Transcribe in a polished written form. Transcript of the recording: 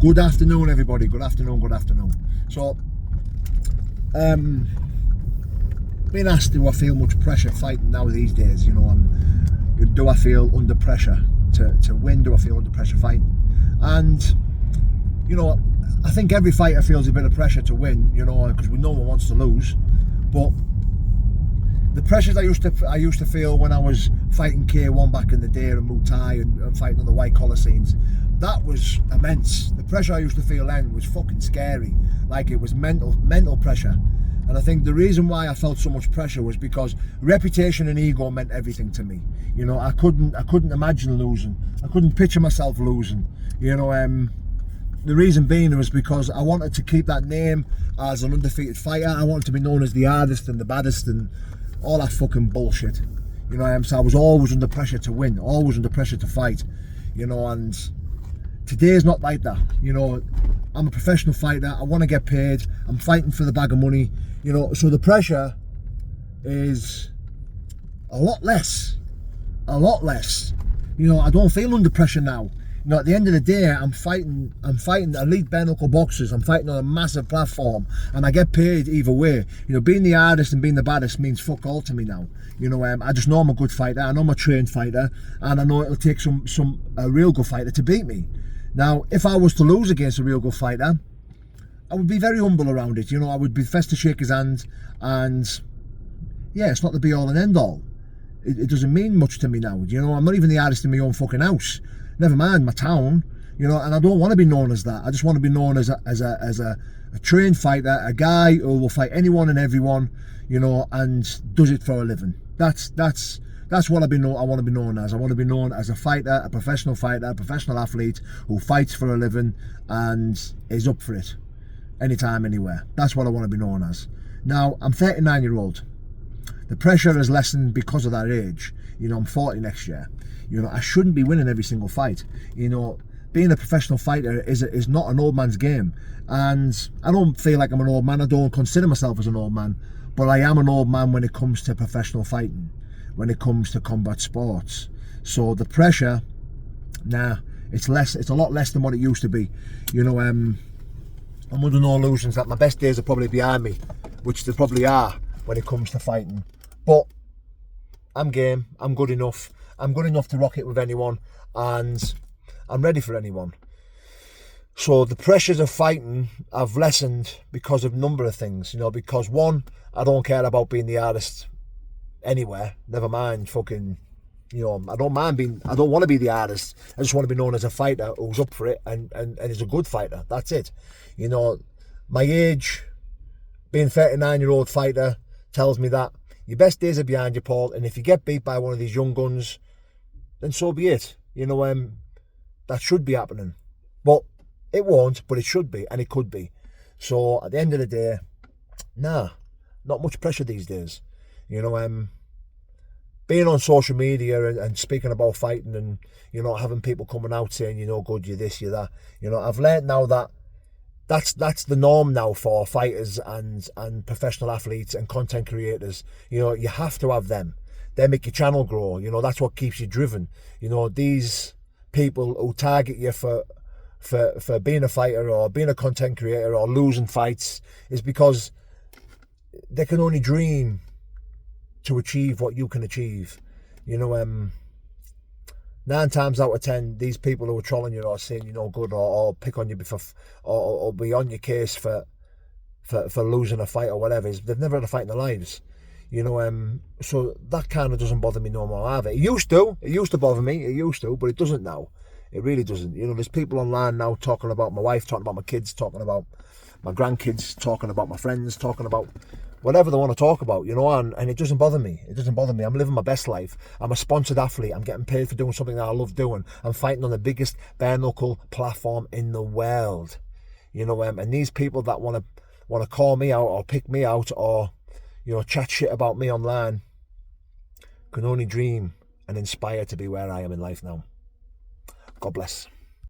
Good afternoon, everybody. Good afternoon. So, being asked, do I feel much pressure fighting now these days? You know, and do I feel under pressure to win? Do I feel under pressure fighting? And you know, I think every fighter feels a bit of pressure to win. You know, because no one wants to lose. But the pressures I used to feel when I was fighting K1 back in the day and Muay Thai and fighting on the white collar scenes, that was immense. The pressure I used to feel then was fucking scary. Like, it was mental pressure. And I think the reason why I felt so much pressure was because reputation and ego meant everything to me. You know, I couldn't imagine losing. I couldn't picture myself losing. You know, the reason being was because I wanted to keep that name as an undefeated fighter. I wanted to be known as the hardest and the baddest and all that fucking bullshit. You know, so I was always under pressure to win, always under pressure to fight. You know, and today's not like that. You know, I'm a professional fighter. I want to get paid. I'm fighting for the bag of money. You know, so the pressure is a lot less. You know, I don't feel under pressure now. You know, at the end of the day, I'm fighting elite bare knuckle boxers. I'm fighting on a massive platform, and I get paid either way. You know, being the hardest and being the baddest means fuck all to me now. You know, I just know I'm a good fighter. I know I'm a trained fighter, and I know it'll take a real good fighter to beat me. Now, if I was to lose against a real good fighter, I would be very humble around it. You know, I would be first to shake his hand, and yeah, it's not the be all and end all. It doesn't mean much to me now. You know, I'm not even the hardest in my own fucking house. Never mind my town, you know, and I don't want to be known as that. I just want to be known as a trained fighter, a guy who will fight anyone and everyone, you know, and does it for a living. That's what I want to be known as. I want to be known as a fighter, a professional athlete who fights for a living and is up for it anytime, anywhere. That's what I want to be known as. Now, I'm 39-year-old. The pressure has lessened because of that age. You know, I'm 40 next year. You know, I shouldn't be winning every single fight. You know, being a professional fighter is not an old man's game. And I don't feel like I'm an old man. I don't consider myself as an old man. But I am an old man when it comes to professional fighting, when it comes to combat sports. So the pressure, it's a lot less than what it used to be. You know, I'm under no illusions that my best days are probably behind me, which they probably are when it comes to fighting. But I'm game. I'm good enough. I'm good enough to rock it with anyone, and I'm ready for anyone. So the pressures of fighting have lessened because of a number of things. You know, because one, I don't care about being the hardest anywhere. Never mind fucking, you know, I don't want to be the hardest. I just want to be known as a fighter who's up for it and is a good fighter. That's it. You know, my age, being 39-year-old fighter, tells me that your best days are behind you, Paul, and if you get beat by one of these young guns, then so be it. You know, that should be happening. But it won't, but it should be, and it could be. So at the end of the day, not much pressure these days. You know, being on social media and speaking about fighting and, you know, having people coming out saying, you're no good, you're this, you're that. You know, I've learned now that that's the norm now for fighters and professional athletes and content creators. You know, you have to have them. They make your channel grow. You know, that's what keeps you driven. You know, these people who target you for being a fighter or being a content creator or losing fights is because they can only dream to achieve what you can achieve. You know, 9 times out of 10, these people who are trolling you or saying you're no good or pick on you or be on your case for losing a fight or whatever, they've never had a fight in their lives. You know, so that kind of doesn't bother me no more either. It used to bother me, but it doesn't now. It really doesn't. You know, there's people online now talking about my wife, talking about my kids, talking about my grandkids, talking about my friends, talking about whatever they want to talk about, you know, and it doesn't bother me. It doesn't bother me. I'm living my best life. I'm a sponsored athlete. I'm getting paid for doing something that I love doing. I'm fighting on the biggest bare knuckle platform in the world. You know, and these people that want to call me out or pick me out or, you know, chat shit about me online can only dream and inspire to be where I am in life now. God bless.